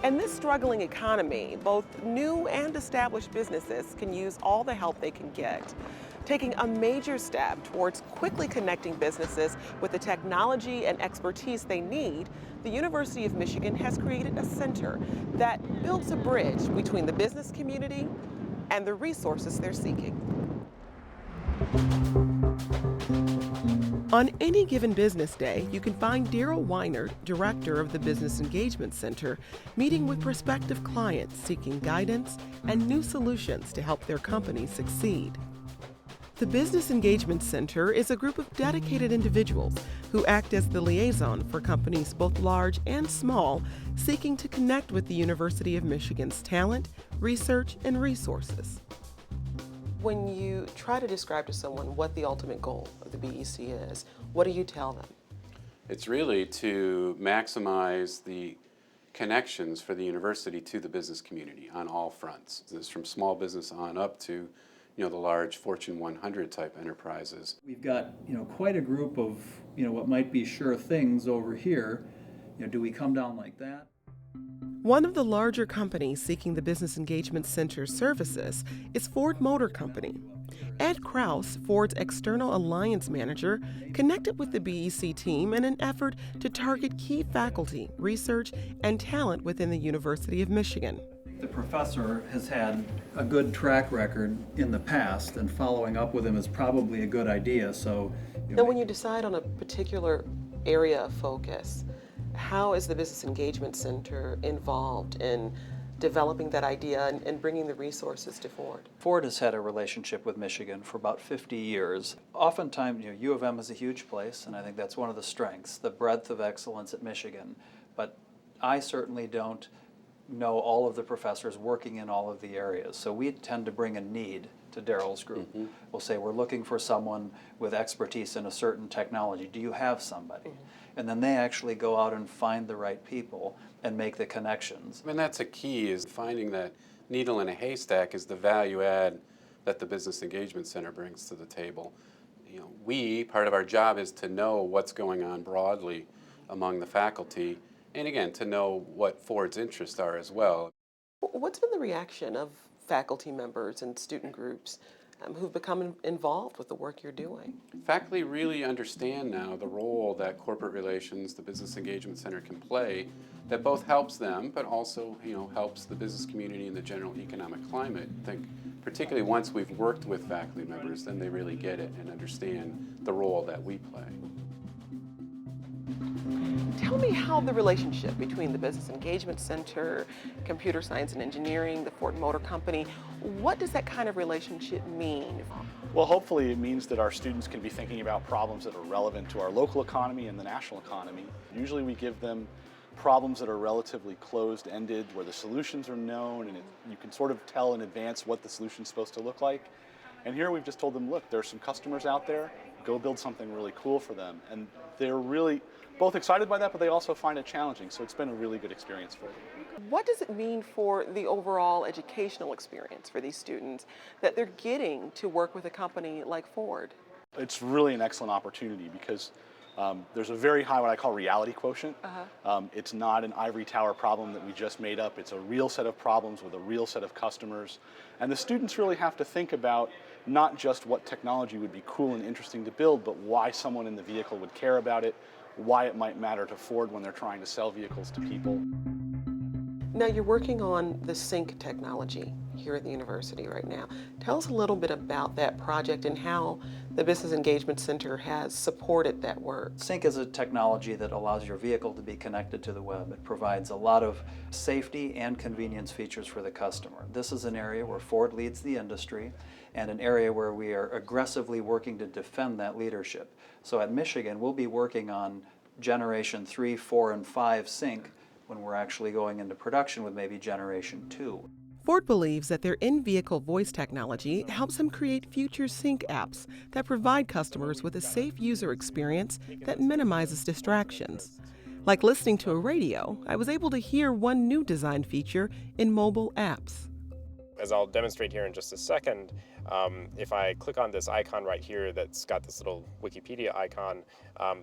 In this struggling economy, both new and established businesses can use all the help they can get. Taking a major step towards quickly connecting businesses with the technology and expertise they need, the University of Michigan has created a center that builds a bridge between the business community and the resources they're seeking. On any given business day, you can find Daryl Weinert, director of the Business Engagement Center, meeting with prospective clients seeking guidance and new solutions to help their companies succeed. The Business Engagement Center is a group of dedicated individuals who act as the liaison for companies both large and small seeking to connect with the University of Michigan's talent, research, and resources. When you try to describe to someone what the ultimate goal of the BEC is, what do you tell them? It's really to maximize the connections for the university to the business community on all fronts. This is from small business on up to the large Fortune 100 type enterprises. We've got quite a group of what might be sure things over here. Do we come down like that? One of the larger companies seeking the Business Engagement Center services is Ford Motor Company. Ed Kraus, Ford's external alliance manager, connected with the BEC team in an effort to target key faculty, research, and talent within the University of Michigan. The professor has had a good track record in the past, and following up with him is probably a good idea. So, Now, when you decide on a particular area of focus, how is the Business Engagement Center involved in developing that idea and bringing the resources to Ford? Ford has had a relationship with Michigan for about 50 years. Oftentimes, U of M is a huge place, and I think that's one of the strengths, the breadth of excellence at Michigan. But I certainly don't know all of the professors working in all of the areas. So we tend to bring a need to Daryl's group. Mm-hmm. We'll say, we're looking for someone with expertise in a certain technology. Do you have somebody? Mm-hmm. And then they actually go out and find the right people and make the connections. I mean, that's a key, is finding that needle in a haystack is the value add that the Business Engagement Center brings to the table. Part of our job is to know what's going on broadly among the faculty, and again, to know what Ford's interests are as well. What's been the reaction of faculty members and student groups who've become involved with the work you're doing? Faculty really understand now the role that corporate relations, the Business Engagement Center can play, that both helps them, but also helps the business community and the general economic climate. I think particularly once we've worked with faculty members, then they really get it and understand the role that we play. Tell me how the relationship between the Business Engagement Center, Computer Science and Engineering, the Ford Motor Company, what does that kind of relationship mean? Well, hopefully it means that our students can be thinking about problems that are relevant to our local economy and the national economy. Usually we give them problems that are relatively closed-ended, where the solutions are known and you can sort of tell in advance what the solution's supposed to look like. And here we've just told them, look, there's some customers out there, go build something really cool for them. And they're really both excited by that, but they also find it challenging. So it's been a really good experience for them. What does it mean for the overall educational experience for these students that they're getting to work with a company like Ford? It's really an excellent opportunity because there's a very high, what I call reality quotient. It's not an ivory tower problem that we just made up. It's a real set of problems with a real set of customers. And the students really have to think about not just what technology would be cool and interesting to build, but why someone in the vehicle would care about it, why it might matter to Ford when they're trying to sell vehicles to people. Now, you're working on the sync technology here at the university right now. Tell us a little bit about that project and how the Business Engagement Center has supported that work. Sync is a technology that allows your vehicle to be connected to the web. It provides a lot of safety and convenience features for the customer. This is an area where Ford leads the industry and an area where we are aggressively working to defend that leadership. So at Michigan, we'll be working on Generation 3, 4, and 5 sync when we're actually going into production with maybe Generation 2. Ford believes that their in-vehicle voice technology helps them create future sync apps that provide customers with a safe user experience that minimizes distractions. Like listening to a radio, I was able to hear one new design feature in mobile apps. As I'll demonstrate here in just a second, if I click on this icon right here that's got this little Wikipedia icon,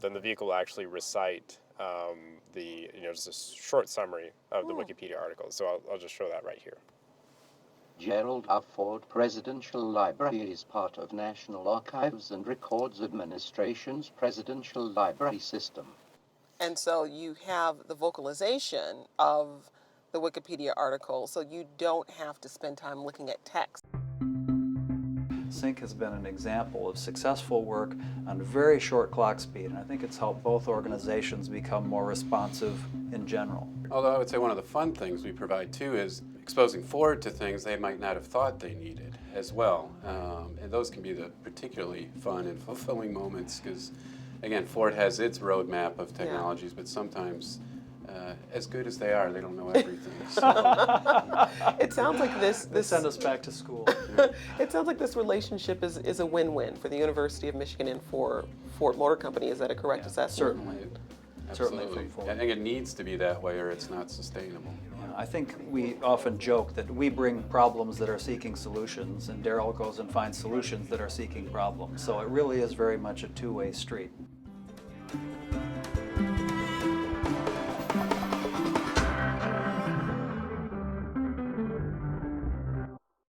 then the vehicle will actually recite just a short summary of the Wikipedia article. So I'll just show that right here. Gerald R. Ford Presidential Library is part of National Archives and Records Administration's Presidential Library System. And so you have the vocalization of the Wikipedia article, so you don't have to spend time looking at text. Sync has been an example of successful work on very short clock speed, and I think it's helped both organizations become more responsive in general. Although I would say one of the fun things we provide too is exposing Ford to things they might not have thought they needed as well. And those can be the particularly fun and fulfilling moments because, again, Ford has its roadmap of technologies, but sometimes as good as they are, they don't know everything. So. It sounds like They send us back to school. It sounds like this relationship is a win-win for the University of Michigan and for Ford Motor Company. Is that a correct assessment? Certainly. Absolutely. Certainly from Ford. I think it needs to be that way or it's not sustainable. I think we often joke that we bring problems that are seeking solutions, and Daryl goes and finds solutions that are seeking problems. So it really is very much a two-way street.